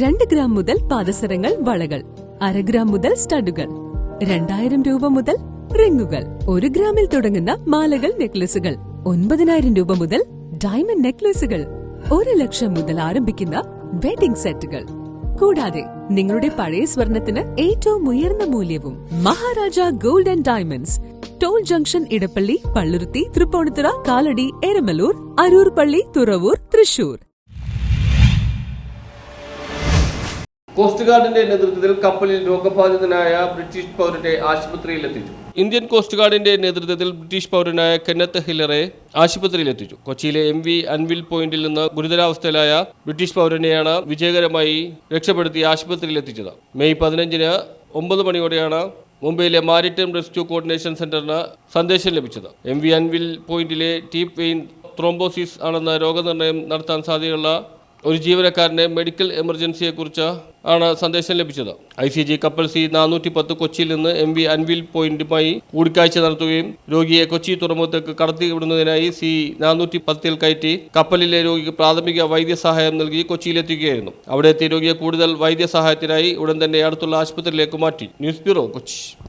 2 gram മുതൽ പാദസരങ്ങൾ, വളകൾ, 1/2 gram മുതൽ സ്റ്റഡുകൾ, 2000 രൂപ മുതൽ റിങ്ങുകൾ, 1 ഗ്രാമിൽ തുടങ്ങുന്ന മാലകൾ, നെക്ലസുകൾ, 9000 രൂപ മുതൽ ഡയമണ്ട് നെക്ലസുകൾ, 1 ലക്ഷം മുതൽ ആരംഭിക്കുന്ന വെഡിംഗ് സെറ്റുകൾ. കൂടാതെ നിങ്ങളുടെ പഴയ സ്വർണത്തിന് ഏറ്റവും ഉയർന്ന മൂല്യവും. Maharaja gold and diamonds, toll junction, Edappally, Palluruthy, Tripunithura, Kalady, Eramalloor, Aroor Palli, Thuravoor, Thrissur. Coast ഗാർഡിന്റെ നേതൃത്വത്തിൽ കപ്പലിൽ രോഗബാധിതനായ ബ്രിട്ടീഷ് പൗരനെ ആശുപത്രിയിലെത്തിച്ചു. ഇന്ത്യൻ കോസ്റ്റ് ഗാർഡിന്റെ നേതൃത്വത്തിൽ ബ്രിട്ടീഷ് പൗരനായ കെന്നത്ത് ഹില്ലറെ ആശുപത്രിയിലെത്തിച്ചു. കൊച്ചിയിലെ MV അൻവിൽ പോയിന്റിൽ നിന്ന് ഗുരുതരാവസ്ഥയിലായ ബ്രിട്ടീഷ് പൗരനെയാണ് വിജയകരമായി രക്ഷപ്പെടുത്തി ആശുപത്രിയിലെത്തിച്ചത്. മെയ് 15-ന് 9 മണിയോടെയാണ് മുംബൈയിലെ മാരിടൈം റെസ്ക്യൂ കോർഡിനേഷൻ സെന്ററിന് സന്ദേശം ലഭിച്ചത്. MV അൻവിൽ പോയിന്റിലെ ഡീപ് വെയിൻ ത്രോംബോസിസ് ആണെന്ന രോഗനിർണയം നടത്താൻ സാധ്യതയുള്ള ഒരു ജീവനക്കാരന്റെ മെഡിക്കൽ എമർജൻസിയെക്കുറിച്ച് ആണ് സന്ദേശം ലഭിച്ചത്. ICG കപ്പൽ C410 കൊച്ചിയിൽ നിന്ന് MV അൻവിൽ പോയിന്റുമായി കൂടിക്കാഴ്ച നടത്തുകയും രോഗിയെ കൊച്ചി തുറമുഖത്തേക്ക് കടത്തിവിടുന്നതിനായി C410 കയറ്റി കപ്പലിലെ രോഗിക്ക് പ്രാഥമിക വൈദ്യസഹായം നൽകി കൊച്ചിയിലെത്തിക്കുകയായിരുന്നു. അവിടെ എത്തിയ രോഗിയെ കൂടുതൽ വൈദ്യസഹായത്തിനായി ഉടൻ തന്നെ അടുത്തുള്ള ആശുപത്രിയിലേക്ക് മാറ്റി. News bureau, Kochi.